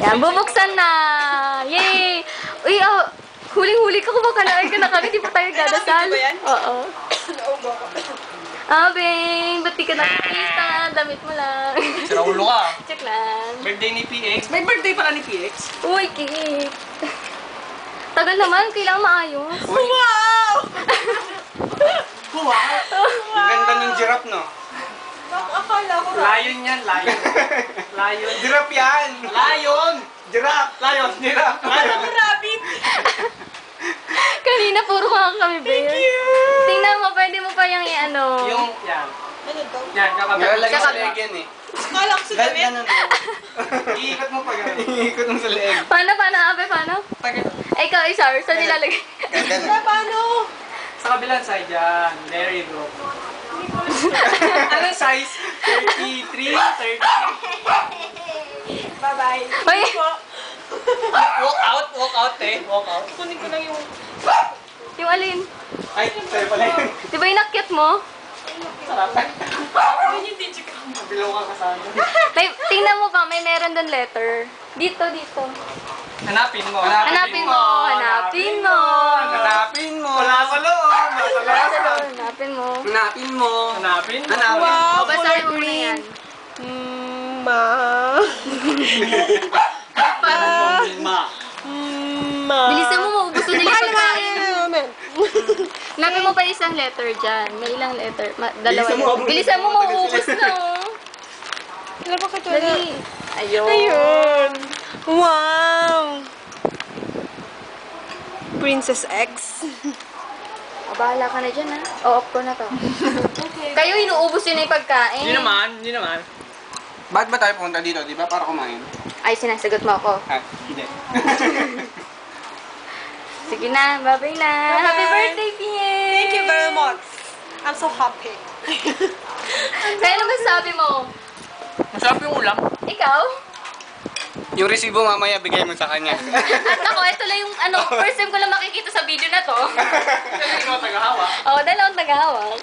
Yan, bubuksan na! Yay! Uy, huling-huli ka, kumakalain ka na kami, di pa tayo dadasal. Oo. Bing, ba't di ka nakikita? Damit mo lang. Sira ulo ka. Check lang. Birthday ni PX. May birthday pala ni PX. Uy, cake. Tagal naman, kailangan maayos. Wow! Wow! Ang ganda ng giraffe, no? Akala ko Lion yan, lion. Lion. Giraffe yan! Lion! Giraffe! Lion! Giraffe! Lion! rabbit. Kanina puro kami, babe. Thank you! Tingnan mo, pwede mo pa yung i-ano. Yung, yan. Ano to? Yan, kakabit. Lalagay sa leg yan eh. Akala ko sa damit. Iikot mo pa gano'n. Iikot mo sa leeg. Paano, Abe, paano? Ay, ikaw, sorry, saan nilalagay? Paano? Sa kabilang side yan. There you go. Anong size? 33? 30? Bye-bye. Ay! Walk out eh. Walk out. Kunin ko lang yung... Yung alin? Ay, sa'yo pala yun. Di ba inakyat mo? Sarap. Kunin yung digit ko. Mabilaw ka kasama. Tingnan mo pa, may meron doon letter. Dito. Hanapin mo. Hanapin mo. Wala sa loob. Hanapin mo. Hanapin mo. O, basahin mo muna yan. Ma. Bilisan mo, maubos na nila yung pagkain. Hanapin mo pa isang letter dyan. May ilang letter. Dalawa letter. Bilisan mo, mauubos na. Wala pa ka Dali. Ayun. Wow. Princess X. Bahala ka na dyan, ha? O, off ko na to. Kayo, inuubos yun na yung pagkain. Hindi naman. Bakit ba tayo pumunta dito? Di ba? Para kumain. Ay, sinasagot mo ako. Hindi. Sige na, bye-bye na. Bye-bye. Happy birthday, Pierre! Thank you very much. I'm so happy. Kaya naman sabi mo, Masarap yung ulam. ikaw? Yung resibo mamaya bigay mo sa kanya. At ako, ito lang yung first time ko lang makikita sa video na to. Ikaw tagahawak. Oo, dalawang tagahawak.